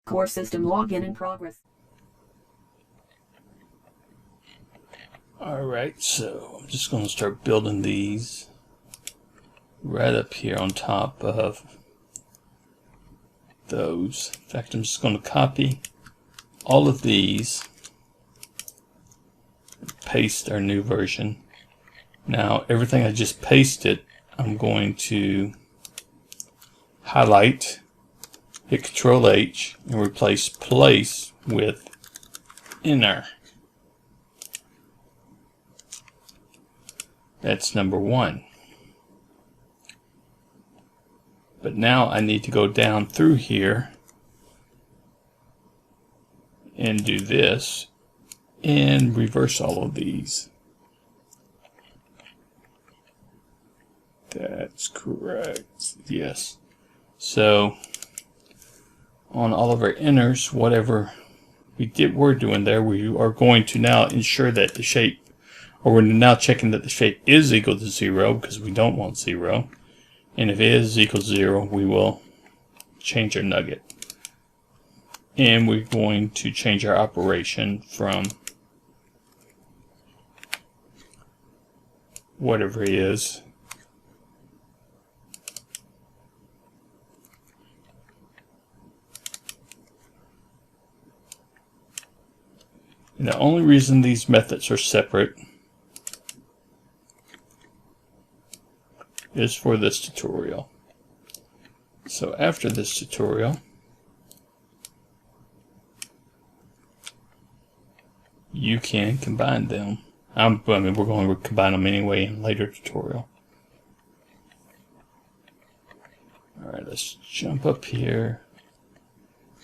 Core system login in progress. Alright, so I'm just going to start building these right up here on top of those. In fact, I'm just going to copy all of these and paste our new version. Now, everything I just pasted, I'm going to highlight, hit Control H, and replace place with inner. That's number 1. But now I need to go down through here and do this and reverse all of these. That's correct. Yes. So on all of our inners, whatever we're doing there, we are going to now ensure that the shape, or we're now checking that the shape is equal to 0 because we don't want 0. And if it is equal to 0, we will change our nugget. And we're going to change our operation from whatever it is. And the only reason these methods are separate is for this tutorial. So after this tutorial, you can combine them. I mean, we're going to combine them anyway in a later tutorial. Alright, let's jump up here.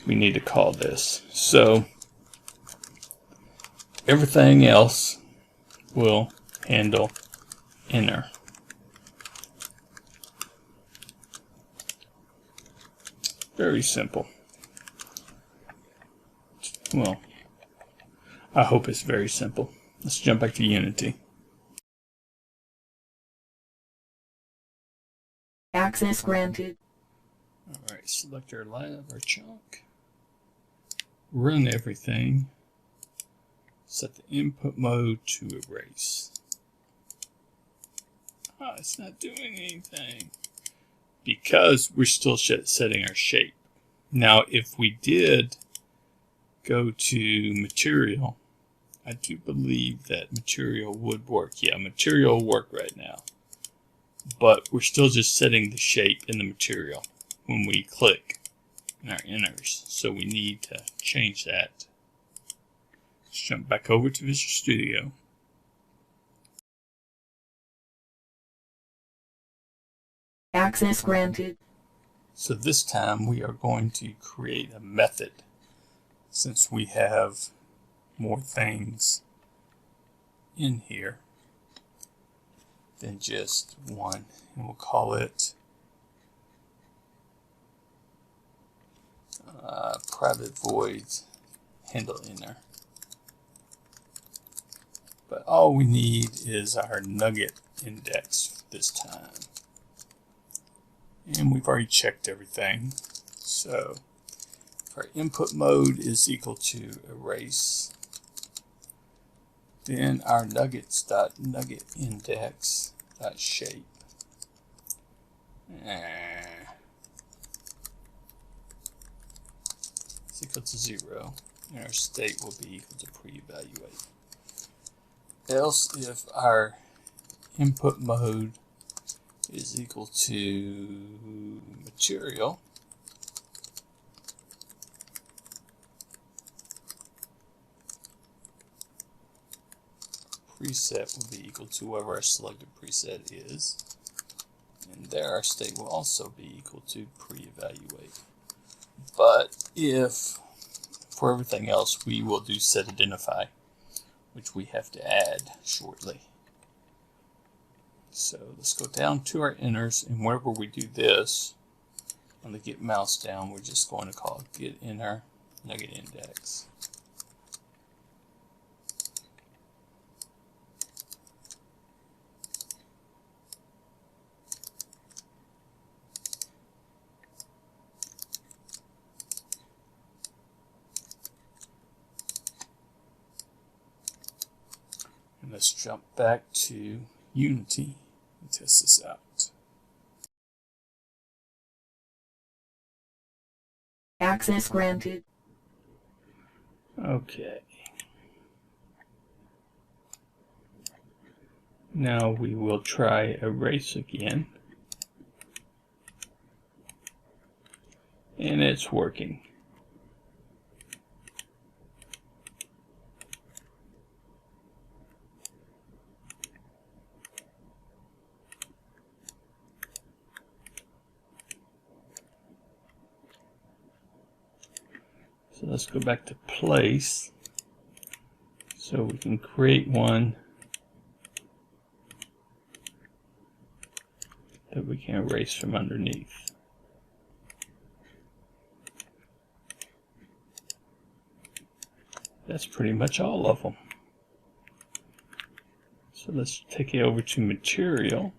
We need to call this. So everything else will handle inner. Very simple. Well, I hope it's very simple. Let's jump back to Unity. Access granted. Alright, select our lab, our chunk. Run everything. Set the input mode to erase. Ah, it's not doing anything. Because we're still setting our shape. Now, if we did go to material, I do believe that material would work. Yeah, material will work right now. But we're still just setting the shape in the material when we click in our inners. So we need to change that. Let's jump back over to Visual Studio. Access granted. So this time we are going to create a method, since we have more things in here than just one, and we'll call it private voids handle inner. But all we need is our nugget index this time. And we've already checked everything. So if our input mode is equal to erase, then our nuggets.nuggetindex.shape is equal to 0, and our state will be equal to pre-evaluate. Else, if our input mode is equal to material, preset will be equal to whatever our selected preset is, and there our state will also be equal to pre-evaluate. But if for everything else we will do set identify, which we have to add shortly. So let's go down to our inners, and wherever we do this, on the get mouse down, we're just going to call it get inner nugget index. let's jump back to Unity and test this out. Access granted. Okay. Now we will try erase again. And it's working. So let's go back to place so we can create one that we can erase from underneath. That's pretty much all of them. So let's take it over to material.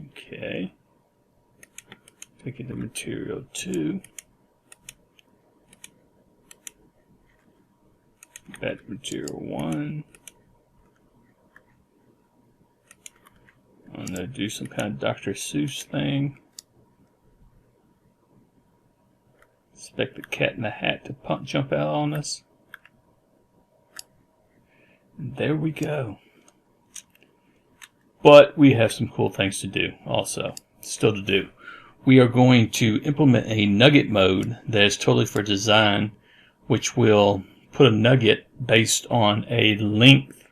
Okay. Take it to material 2. Back to material 1. I'm going to do some kind of Dr. Seuss thing. Expect the cat in the hat to jump out on us. And there we go. But we have some cool things to do also. Still to do. We are going to implement a nugget mode that is totally for design, which will put a nugget based on a length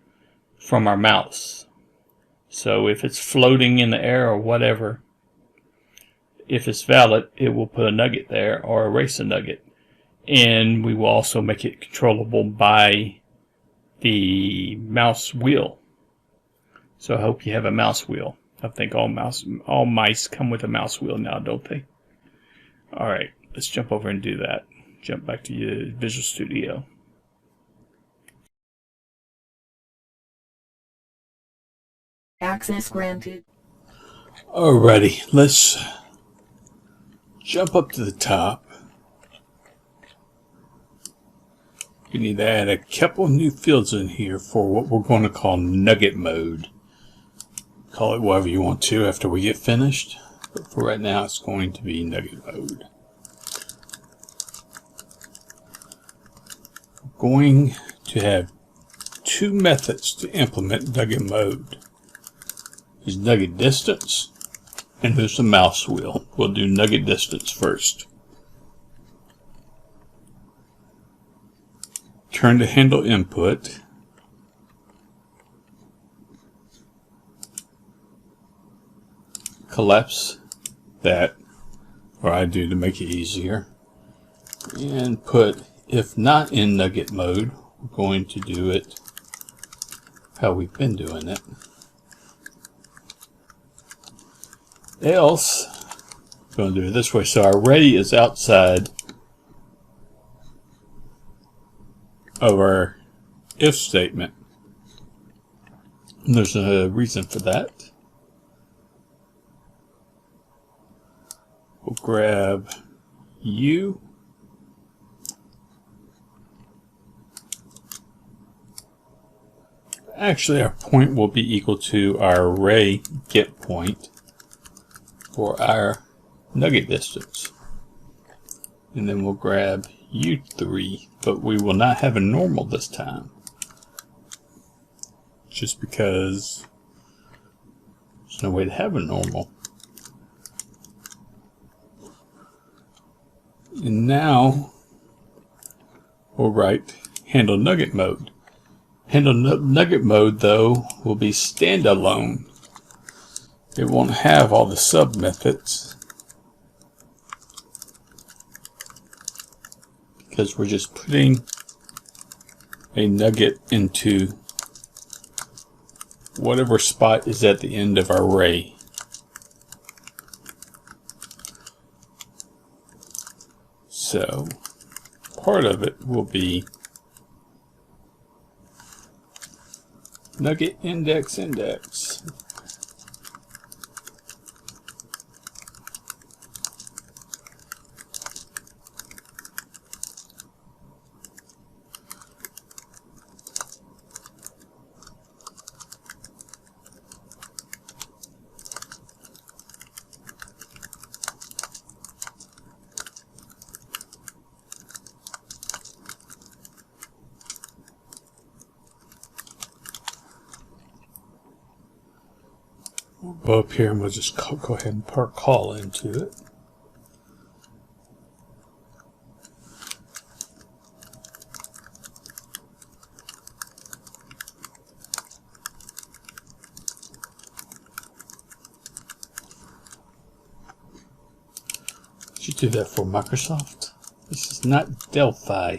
from our mouse. So if it's floating in the air or whatever, if it's valid, it will put a nugget there or erase a nugget. And we will also make it controllable by the mouse wheel. So I hope you have a mouse wheel. I think all mice come with a mouse wheel now, don't they? Alright, let's jump over and do that. Jump back to your Visual Studio. Access granted. Alrighty, let's jump up to the top. We need to add a couple new fields in here for what we're going to call nugget mode. Call it whatever you want to after we get finished, but for right now it's going to be nugget mode. We're going to have two methods to implement nugget mode. There's nugget distance and there's the mouse wheel. We'll do nugget distance first. Turn to handle input. Collapse that, or I do to make it easier, and put if not in nugget mode, we're going to do it how we've been doing it. Else, we're going to do it this way. So our array is outside of our if statement. And there's a reason for that. We'll grab U. Actually, our point will be equal to our array get point for our nugget distance. And then we'll grab U3, but we will not have a normal this time. Just because there's no way to have a normal. And now we'll write handle nugget mode. Handle nugget mode, though, will be standalone. It won't have all the sub methods because we're just putting a nugget into whatever spot is at the end of our array. So part of it will be nugget index. Go up here and we'll just go ahead and part call into it. Should do that for Microsoft. This is not Delphi.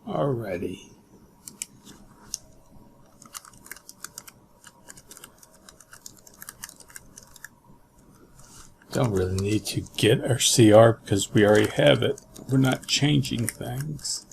Alrighty. Don't really need to get our CR because we already have it. We're not changing things.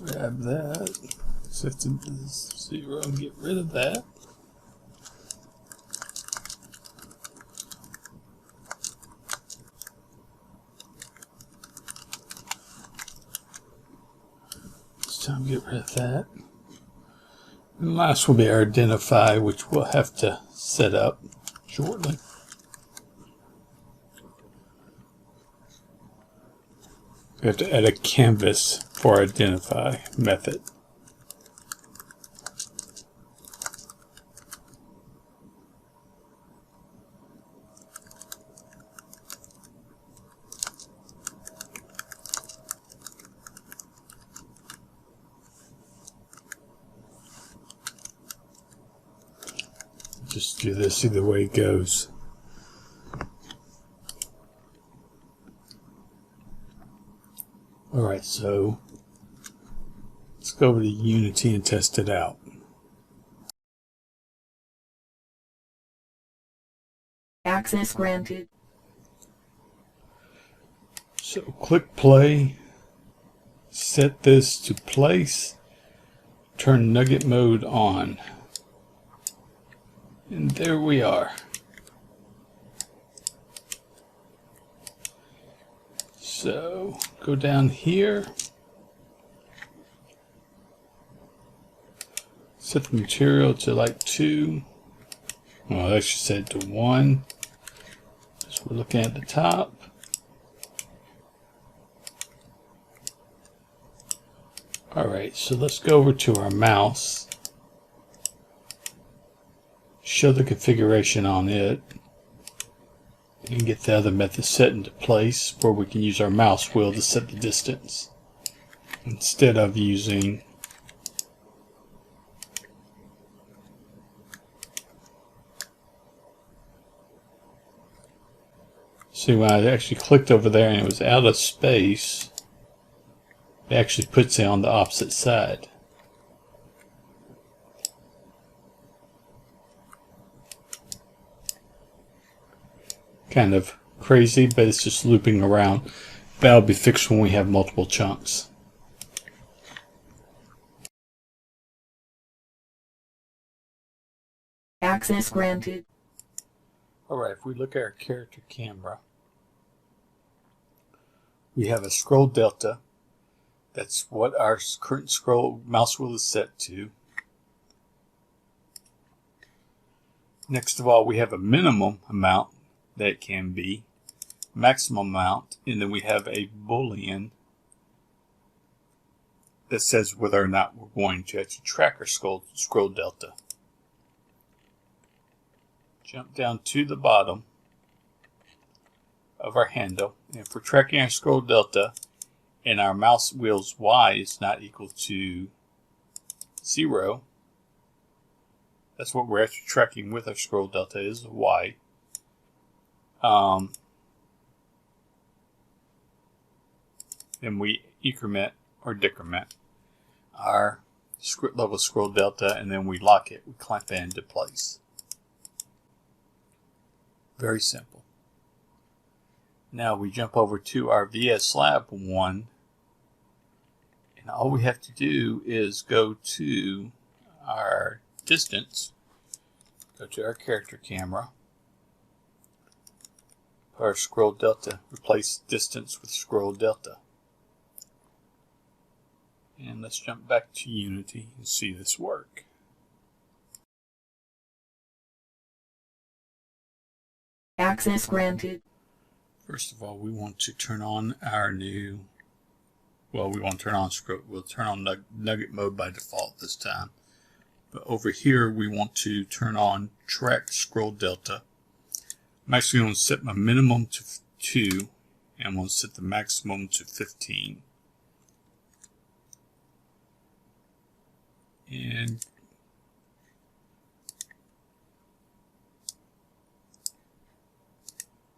Grab that, set it to 0 and get rid of that. It's time to get rid of that. And last will be our identify, which we'll have to set up shortly. We have to add a canvas for our identify method. Just do this either way it goes. Alright, so let's go over to Unity and test it out. Access granted. So click play, set this to place, turn nugget mode on. And there we are. So go down here, set the material to like 2. Well, I should set it to 1. So we're looking at the top. Alright, so let's go over to our mouse. Show the configuration on it. And get the other method set into place where we can use our mouse wheel to set the distance instead of using see when I actually clicked over there and it was out of space, it actually puts it on the opposite side. Kind of crazy, but it's just looping around. That'll be fixed when we have multiple chunks. Access granted. Alright, if we look at our character camera, we have a scroll delta. That's what our current scroll mouse wheel is set to. Next of all, we have a minimum amount that it can be, maximum amount, and then we have a boolean that says whether or not we're going to actually track our scroll delta. Jump down to the bottom, of our handle. And if we're tracking our scroll delta and our mouse wheel's Y is not equal to 0, that's what we're actually tracking with our scroll delta is a Y. Then we increment or decrement our script level scroll delta, and then we lock it. We clamp it into place. Very simple. Now we jump over to our VS Lab 1, and all we have to do is go to our distance, go to our character camera, put our scroll delta, replace distance with scroll delta. And let's jump back to Unity and see this work. Access granted. First of all, we want to turn on our new, well, we want to turn on scroll. We'll turn on nugget mode by default this time. But over here, we want to turn on track scroll delta. I'm actually going to set my minimum to 2, and I'm going to set the maximum to 15. And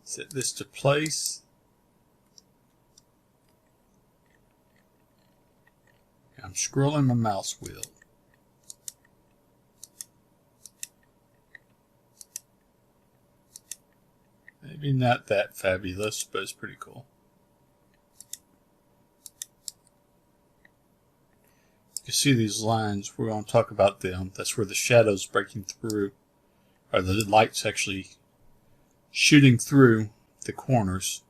set this to place. I'm scrolling my mouse wheel. Maybe not that fabulous, but it's pretty cool. You see these lines, we're going to talk about them. That's where the shadow's breaking through, or the light's actually shooting through the corners.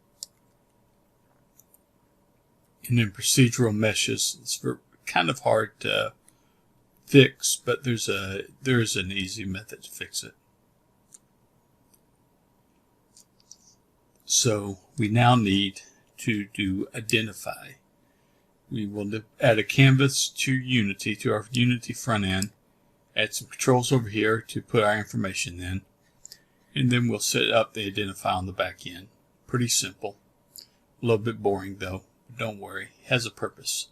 And then procedural meshes. It's kind of hard to fix, but there's an easy method to fix it. So we now need to do identify. We will add a canvas to Unity, to our Unity front end, add some controls over here to put our information in, and then we'll set up the identify on the back end. Pretty simple. A little bit boring though, but don't worry, it has a purpose.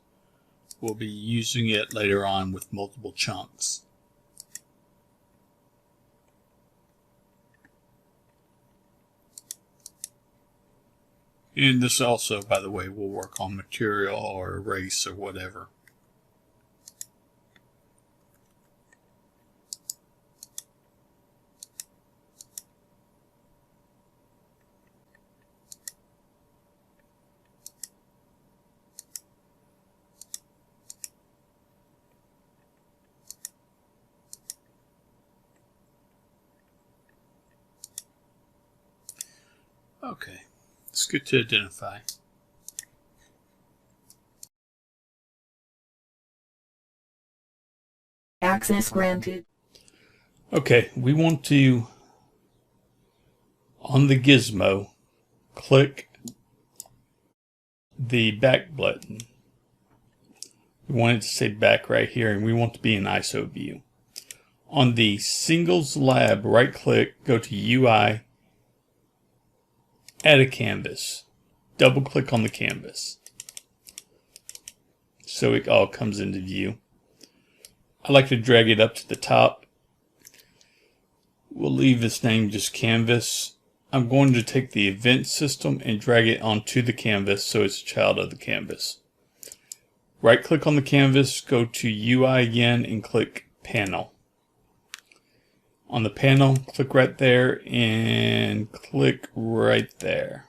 We'll be using it later on with multiple chunks. And this also, by the way, will work on material or erase or whatever. Okay. It's good to identify. Access granted. Okay, we want to, on the gizmo, click the back button. We want it to say back right here, and we want to be in ISO view. On the Singles Lab, right click, go to UI, add a canvas. Double click on the canvas so it all comes into view. I like to drag it up to the top. We'll leave this name just canvas. I'm going to take the event system and drag it onto the canvas so it's a child of the canvas. Right click on the canvas, go to UI again and click panel. On the panel, click right there and click right there.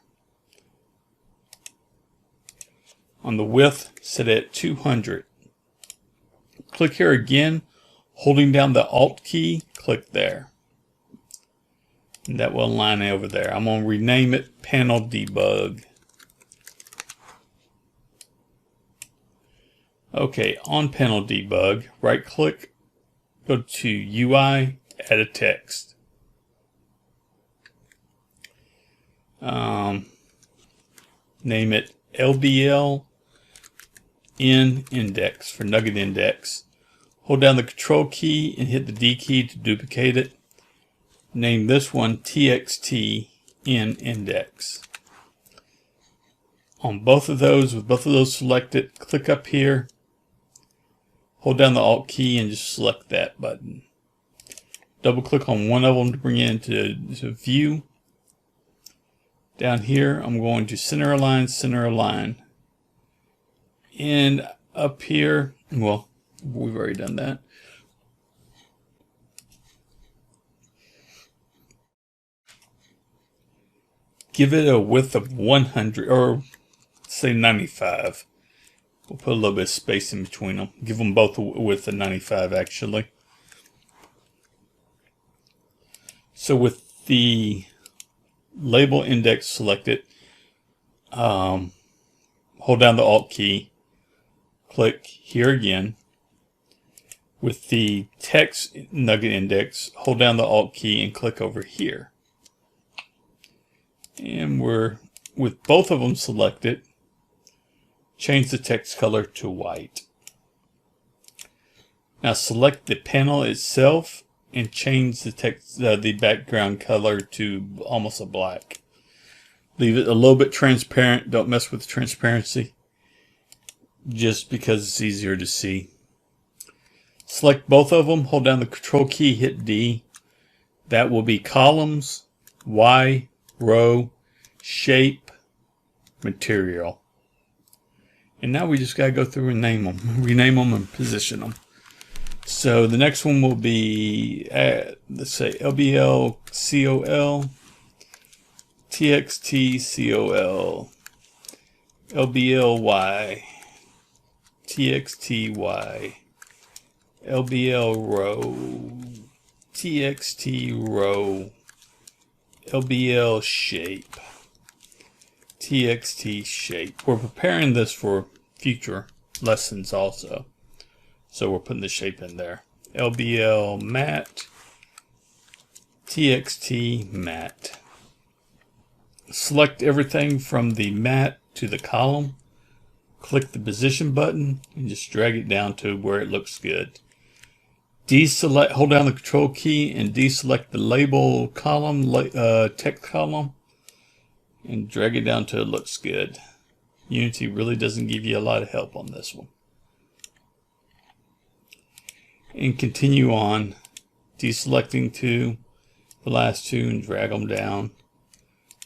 On the width, set it at 200. Click here again, holding down the Alt key, click there. And that will align over there. I'm going to rename it Panel Debug. Okay, on Panel Debug, right click, go to UI, add a text. Name it LBL in index for nugget index. Hold down the control key and hit the D key to duplicate it. Name this one TXT in index. on both of those, with both of those selected, click up here, hold down the Alt key and just select that button. Double click on one of them to bring it into view. Down here, I'm going to center align, center align. And up here, well, we've already done that. Give it a width of 100, or say 95. We'll put a little bit of space in between them. Give them both a width of 95, actually. So with the label index selected, hold down the Alt key, click here again. With the text nugget index, hold down the Alt key and click over here. And we're, with both of them selected, change the text color to white. Now select the panel itself and change the text, the background color to almost a black. Leave it a little bit transparent. Don't mess with the transparency, just because it's easier to see. Select both of them, hold down the Control key, hit D. That will be columns, Y, row, shape, material. And now we just got to go through and name them, rename them, and position them. So the next one will be, let's say LBL COL, TXT COL, LBLY, TXTY, LBL row, TXT row, LBL shape, TXT shape. We're preparing this for future lessons also, so we're putting the shape in there. LBL matte, TXT matte. Select everything from the matte to the column. Click the position button and just drag it down to where it looks good. Deselect, hold down the Control key and deselect the label column, text column, and drag it down till it looks good. Unity really doesn't give you a lot of help on this one. And continue on, deselecting two, the last two, and drag them down.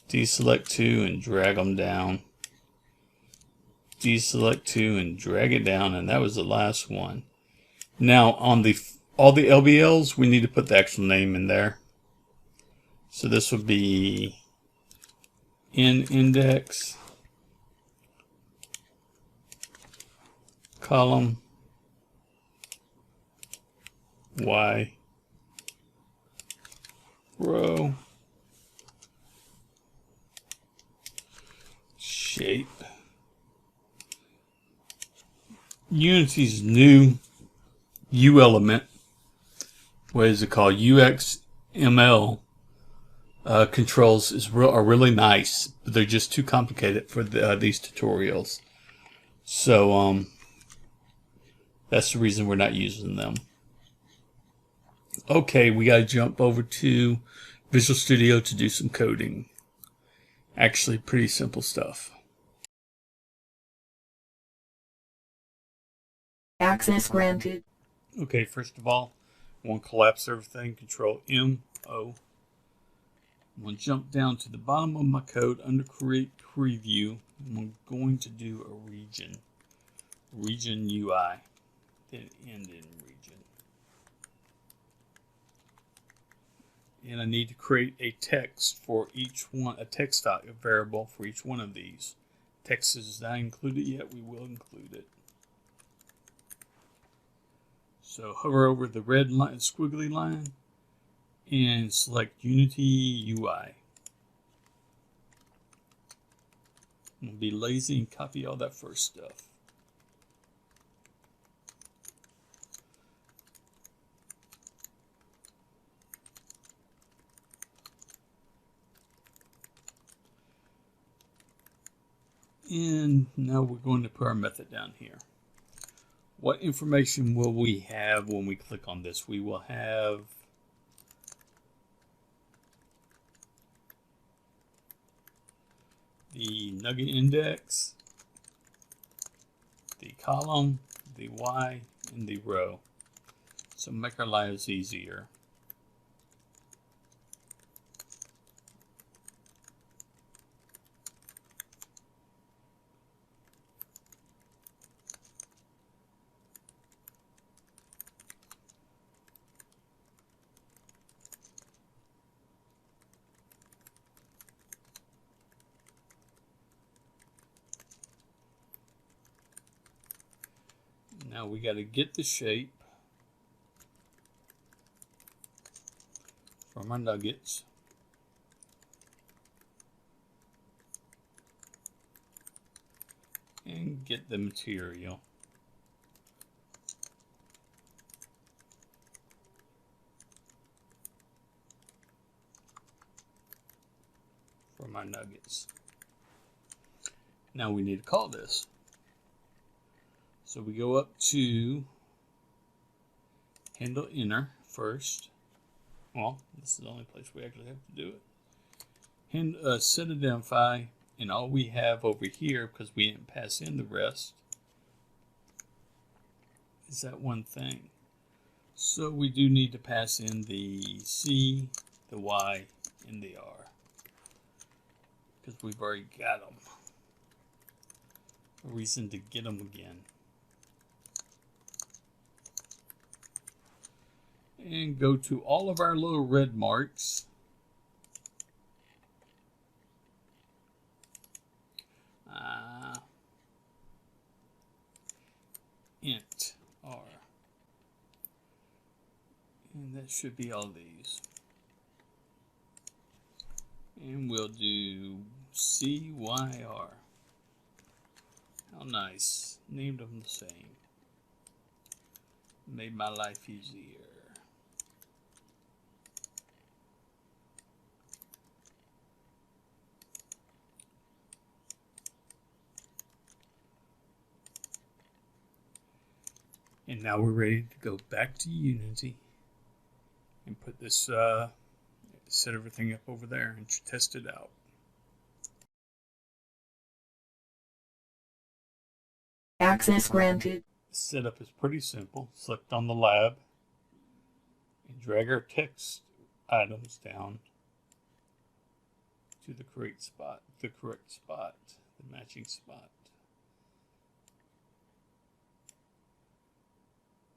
Deselect two and drag them down. Deselect two and drag it down, and that was the last one. Now on all the LBLs, we need to put the actual name in there. So this would be in index, column, Y, row, shape. Unity's new U element, what is it called? UXML controls are really nice, but they're just too complicated for these tutorials. So that's the reason we're not using them. Okay, we got to jump over to Visual Studio to do some coding. Actually, pretty simple stuff. Access granted. Okay, first of all, I want to collapse everything, Control M, O. I'm going to jump down to the bottom of my code under Create Preview. I'm going to do a region UI, then end in region. And I need to create a text for each one, a text variable for each one of these. Text is not included yet, we will include it. So hover over the red line, squiggly line, and select Unity UI. I'm going to be lazy and copy all that first stuff. And now we're going to put our method down here. What information will we have when we click on this? We will have the the nugget index, the column, the Y, and the row. So make our lives easier. Now we got to get the shape from our nuggets. And get the material. From our nuggets. Now we need to call this. So we go up to handle enter first. Well, this is the only place we actually have to do it. And set identify, and all we have over here, because we didn't pass in the rest, is that one thing. So we do need to pass in the C, the Y, and the R, because we've already got them. A reason to get them again. And go to all of our little red marks. Int R. And that should be all these. And we'll do CYR. How nice. Named them the same. Made my life easier. And now we're ready to go back to Unity and put this, set everything up over there and test it out. Access granted. The setup is pretty simple. Select on the lab and drag our text items down to the correct spot, the matching spot.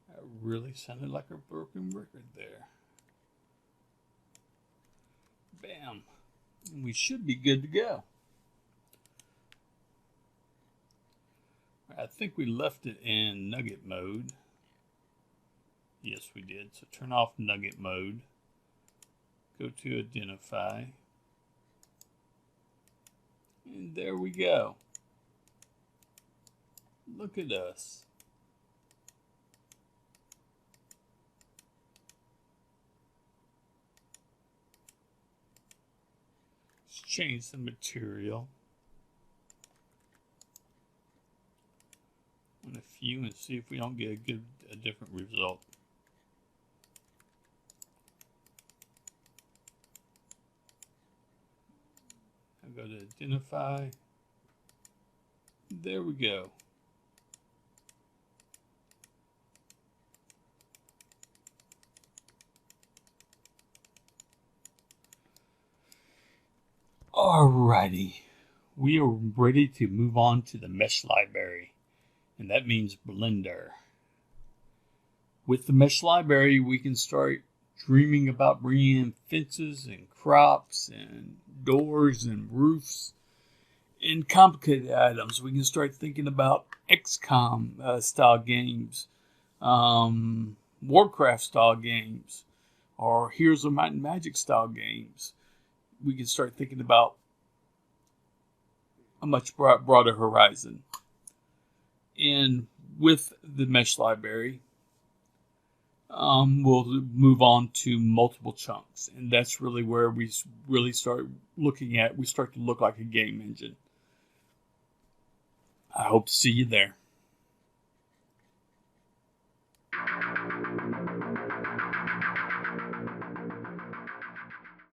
That really sounded like a broken record there. Bam. And we should be good to go. I think we left it in nugget mode. Yes, we did. So turn off nugget mode. Go to identify. And there we go. Look at us. Let's change the material on a few and see if we don't get a different result. I'll go to identify. There we go. Alrighty, we are ready to move on to the mesh library, and that means Blender. With the mesh library, we can start dreaming about bringing in fences and crops and doors and roofs and complicated items. We can start thinking about XCOM style games, Warcraft style games, or Heroes of Might and Magic style games. We can start thinking about a much broader horizon. And with the mesh library, we'll move on to multiple chunks. And that's really where we really start looking at, we start to look like a game engine. I hope to see you there.